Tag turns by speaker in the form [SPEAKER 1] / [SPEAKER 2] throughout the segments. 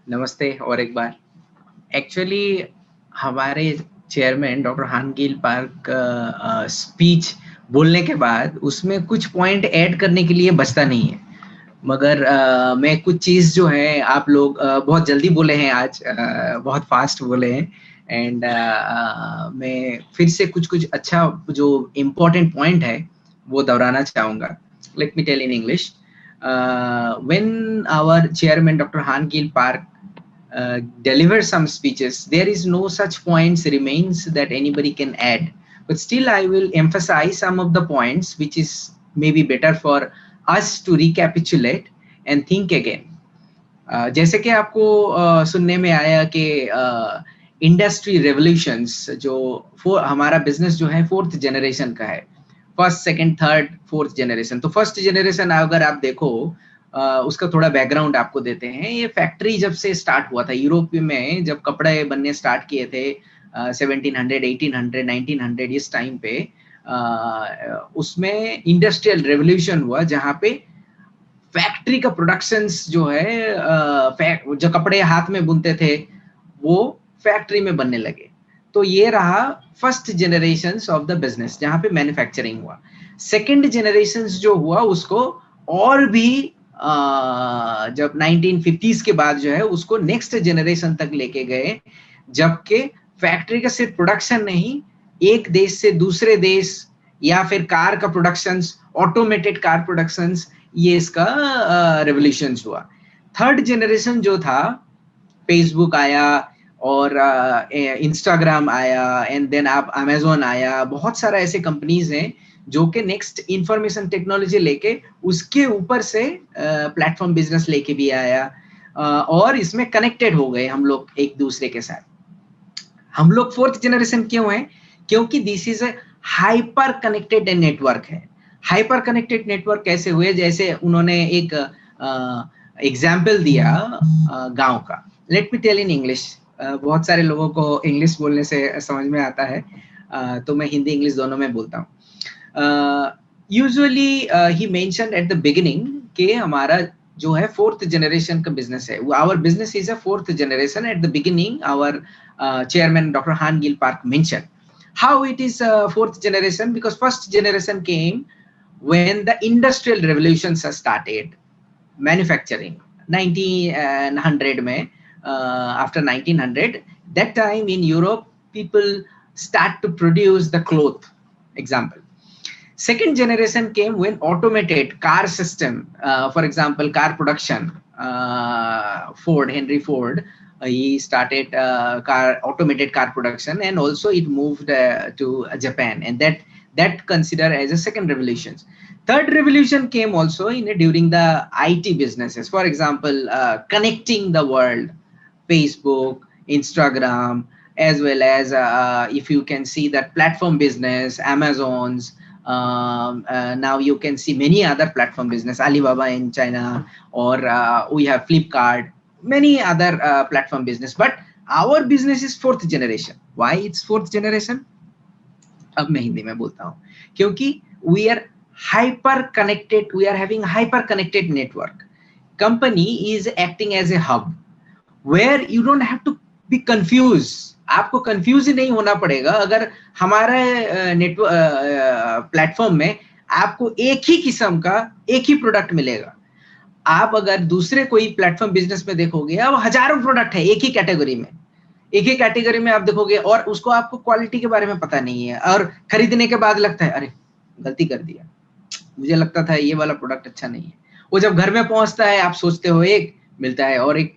[SPEAKER 1] नमस्ते और एक बार। एक्चुअली हमारे चेयरमैन डॉक्टर हानगील पार्क स्पीच बोलने के बाद उसमें कुछ पॉइंट ऐड करने के लिए बचता नहीं है। मगर मैं कुछ चीज़ जो है आप लोग बहुत जल्दी बोले हैं आज, बहुत फास्ट बोले हैं एंड मैं फिर से कुछ-कुछ अच्छा जो इम्पोर्टेंट पॉइंट है वो दोहराना चाहूँगा। Let me tell in English. When our chairman Dr. Han Gil Park delivers some speeches, there is no such points remains that anybody can add. But still, I will emphasize some of the points which is maybe better for us to recapitulate and think again. जैसे कि आपको सुनने में आया कि industry revolutions जो हमारा business जो है फोर्थ जनरेशन का है, first second third fourth generation. तो फर्स्ट जनरेशन अगर आप देखो, उसका थोड़ा बैकग्राउंड आपको देते हैं। ये फैक्ट्री जब से स्टार्ट हुआ था यूरोप में, जब कपड़े बनने स्टार्ट किए थे 1700 1800 1900 इस टाइम पे, उसमें इंडस्ट्रियल रेवोल्यूशन हुआ जहां पे फैक्ट्री का प्रोडक्शंस जो है, जो कपड़े हाथ में बुनते थे वो फैक्ट्री में बनने लगे। तो ये रहा first generation of the business जहां पे मैन्युफैक्चरिंग हुआ। सेकंड जनरेशन जो हुआ उसको और भी जब 1950s के बाद जो है उसको नेक्स्ट जनरेशन तक लेके गए, जबकि फैक्ट्री का सिर्फ प्रोडक्शन नहीं, एक देश से दूसरे देश या फिर कार का प्रोडक्शंस, ऑटोमेटेड कार प्रोडक्शंस, ये इसका रेवोल्यूशन हुआ। थर्ड जनरेशन जो था, फेसबुक आया और इंस्टाग्राम आया एंड देन आप अमेजोन आया, बहुत सारा ऐसे कंपनीज हैं जो कि नेक्स्ट इंफॉर्मेशन टेक्नोलॉजी लेके उसके ऊपर से प्लेटफॉर्म बिजनेस लेके भी आया, और इसमें कनेक्टेड हो गए हम लोग एक दूसरे के साथ। हम लोग फोर्थ जनरेशन क्यों है? क्योंकि this is a hyper connected network है। हाइपर कनेक्टेड नेटवर्क कैसे हुए? जैसे उन्होंने एक एग्जाम्पल दिया गांव का। Let me tell in English. बहुत सारे लोगों को इंग्लिश बोलने से समझ में आता है, तो मैं हिंदी इंग्लिश दोनों में बोलता हूँ। Usually he mentioned at the beginning कि हमारा जो है फोर्थ जनरेशन का बिजनेस है। Our business is a fourth generation. At the beginning our chairman Dr. Han Gil Park mentioned how it is fourth generation, because first generation came when the industrial revolutions started, manufacturing 1900 में, after 1900, that time in Europe people start to produce the cloth, example. Second generation came when automated car system, for example car production, Ford, Henry Ford, he started automated car production, and also it moved to Japan, and that considered as a second revolution. Third revolution came also during the IT businesses, for example connecting the world, Facebook, Instagram, as well as if you can see that platform business, Amazon's, now you can see many other platform business, Alibaba in China, or we have Flipkart, many other platform business. But our business is fourth generation. Why it's fourth generation? अब मैं हिंदी में बोलता हूँ, क्योंकि we are hyper connected, we are having hyper connected network. Company is acting as a hub where you don't have to be confused. आपको confuse ही नहीं होना पड़ेगा। अगर हमारे नेटवर्क प्लेटफॉर्म में आपको एक ही किस्म का एक ही प्रोडक्ट मिलेगा। आप अगर दूसरे कोई प्लेटफॉर्म बिजनेस में देखोगे, अब हजारों प्रोडक्ट है एक ही कैटेगरी में, एक ही कैटेगरी में आप देखोगे, और उसको आपको क्वालिटी के बारे में पता नहीं है, और खरीदने के बाद लगता है अरे गलती कर दिया, मुझे लगता था ये वाला प्रोडक्ट अच्छा नहीं है। वो जब घर में पहुंचता है आप सोचते हो एक, मिलता है और एक।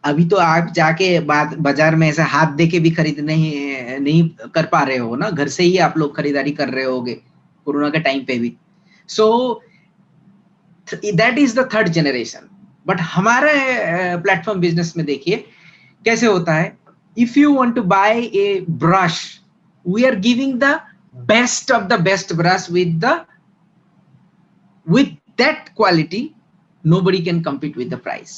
[SPEAKER 1] अभी तो आप जाके बाजार में ऐसा हाथ दे के भी खरीद नहीं कर पा रहे हो ना, घर से ही आप लोग खरीदारी कर रहे होगे कोरोना के टाइम पे भी। So that is the third generation. But हमारे प्लेटफॉर्म बिजनेस में देखिए कैसे होता है। If you want to buy a brush, we are giving the best of the best brush with that quality, nobody can compete with the price.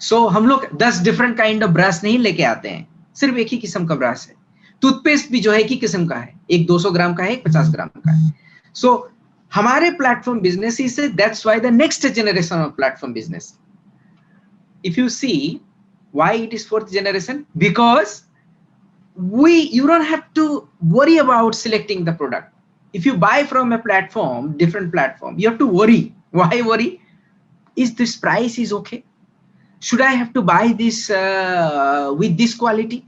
[SPEAKER 1] So हम लोग 10 different kind of brush नहीं लेके आते हैं, सिर्फ एक ही किस्म का ब्रश है। टूथपेस्ट भी जो है एक ही किस्म का है, एक 200 ग्राम का है, एक 50 ग्राम का है। सो हमारे प्लेटफॉर्म बिजनेस से that's why the next generation of platform business if you see why it is fourth generation, because you don't have to worry about selecting the product. If you buy from a platform, different platform, you have to worry. Why worry? Is this price is okay? Should I have to buy this with this quality?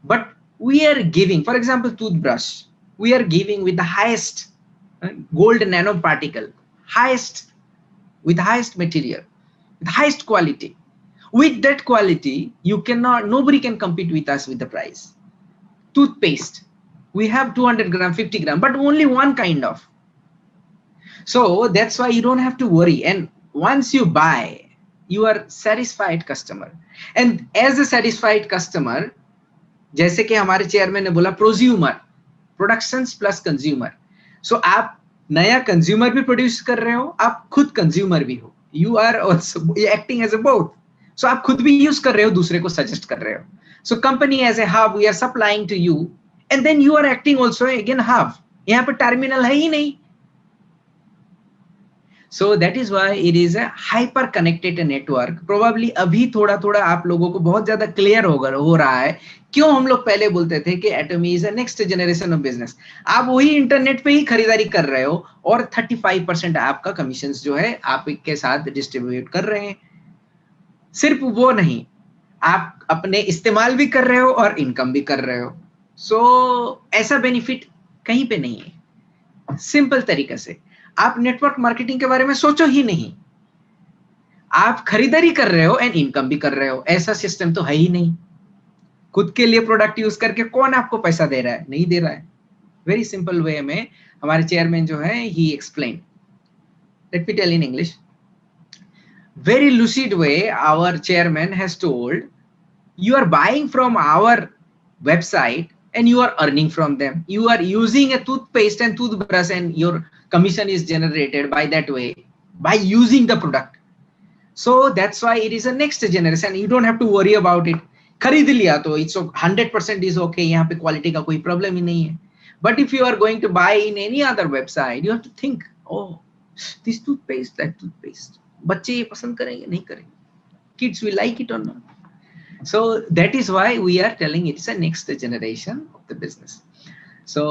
[SPEAKER 1] But we are giving, for example, toothbrush, we are giving with the highest gold nanoparticle, highest, with highest material, with highest quality. With that quality, you cannot, nobody can compete with us with the price. Toothpaste, we have 200 gram, 50 gram, but only one kind of. So that's why you don't have to worry. And once you buy, you are satisfied customer. And as a satisfied customer, जैसे कि हमारे chairman ने बोला, prosumer, productions plus consumer. सो आप नया consumer भी produce कर रहे हो, आप खुद कंज्यूमर भी हो. You are acting as a both. So आप खुद भी यूज कर रहे हो, दूसरे को सजेस्ट कर रहे हो. So company as a hub, we are supplying to you, and then you are acting also again hub. यहाँ पे टर्मिनल है ही नहीं. So that is why it is a hyper connected network. Probably अभी थोड़ा थोड़ा आप लोगों को बहुत ज्यादा क्लियर हो रहा है क्यों हम लोग पहले बोलते थे कि Atomy is a next generation of business. आप वही इंटरनेट पे ही खरीदारी कर रहे हो और 35% आपका कमीशन जो है आप के साथ डिस्ट्रीब्यूट कर रहे हैं. सिर्फ वो नहीं, आप अपने इस्तेमाल भी कर रहे हो और इनकम भी कर रहे हो. सो ऐसा बेनिफिट कहीं पे नहीं है. सिंपल तरीके से आप नेटवर्क मार्केटिंग के बारे में सोचो ही नहीं. आप खरीदारी कर रहे हो एंड इनकम भी कर रहे हो. ऐसा सिस्टम तो है ही नहीं. खुद के लिए प्रोडक्ट यूज करके कौन आपको पैसा दे रहा है? नहीं दे रहा है. वेरी सिंपल वे में हमारे चेयरमैन जो है, he explain. Let me tell in English. Very lucid way, our chairman has told, you are buying from our website and you are earning from them. You are using a toothpaste and toothbrush and your commission is generated by that way, by using the product. So that's why it is a next generation. You don't have to worry about it. खरीद लिया तो it's 100% is okay. यहाँ पे quality का कोई problem ही नहीं है. But if you are going to buy in any other website, you have to think, oh, this toothpaste, that toothpaste. बच्चे ये पसंद करेंगे, नहीं करेंगे. Kids will like it or not. So that is why we are telling it's a next generation of the business. So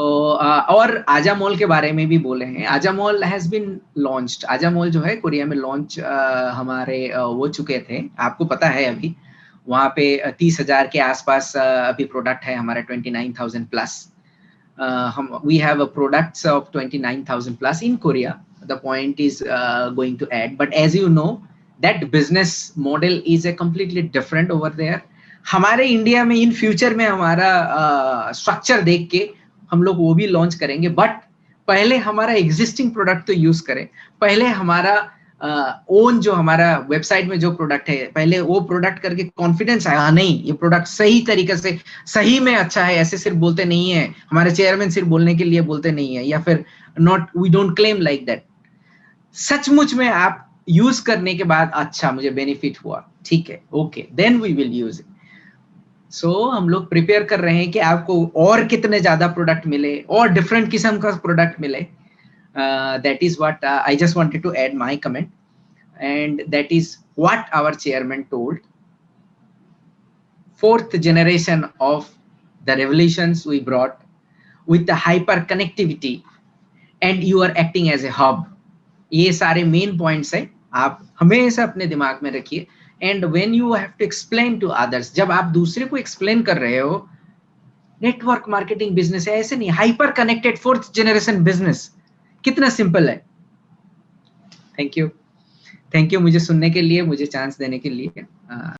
[SPEAKER 1] और आजा mall के बारे में भी बोले हैं. आजा मॉल has been launched. आजा मॉल जो है कोरिया में लॉन्च हमारे वो चुके थे. आपको पता है अभी वहाँ पे 30,000 के आसपास अभी प्रोडक्ट है हमारा 29,000 plus. We have a products of 29,000 plus in Korea. The point is going to add, but as you know, that business model is a completely different over there. हमारे इंडिया में इन फ्यूचर में हमारा structure देख के हम लोग वो भी लॉन्च करेंगे, बट पहले हमारा एग्जिस्टिंग प्रोडक्ट तो यूज करें. पहले हमारा ओन जो हमारा वेबसाइट में जो प्रोडक्ट है, पहले वो प्रोडक्ट करके कॉन्फिडेंस आया, नहीं ये प्रोडक्ट सही तरीके से सही में अच्छा है. ऐसे सिर्फ बोलते नहीं है हमारे चेयरमैन, सिर्फ बोलने के लिए बोलते नहीं है, या फिर not, we don't claim like that. सचमुच में आप यूज करने के बाद अच्छा मुझे बेनिफिट हुआ, ठीक है, okay, then we will use it. So हम लोग प्रिपेयर कर रहे हैं कि आपको और कितने ज्यादा प्रोडक्ट मिले और डिफरेंट किस्म का प्रोडक्ट मिले. That is what I just wanted to add my comment, and that is what our chairman told. Fourth generation of the revolutions we brought with the hyper connectivity and you are acting as a hub. ये सारे main points हैं, आप हमेशा अपने दिमाग में रखिए. And when you have to explain to others, जब आप दूसरे को एक्सप्लेन कर रहे हो, नेटवर्क मार्केटिंग बिजनेस है, ऐसे नहीं, hyper connected fourth generation business. कितना सिंपल है. थैंक यू मुझे सुनने के लिए, मुझे चांस देने के लिए.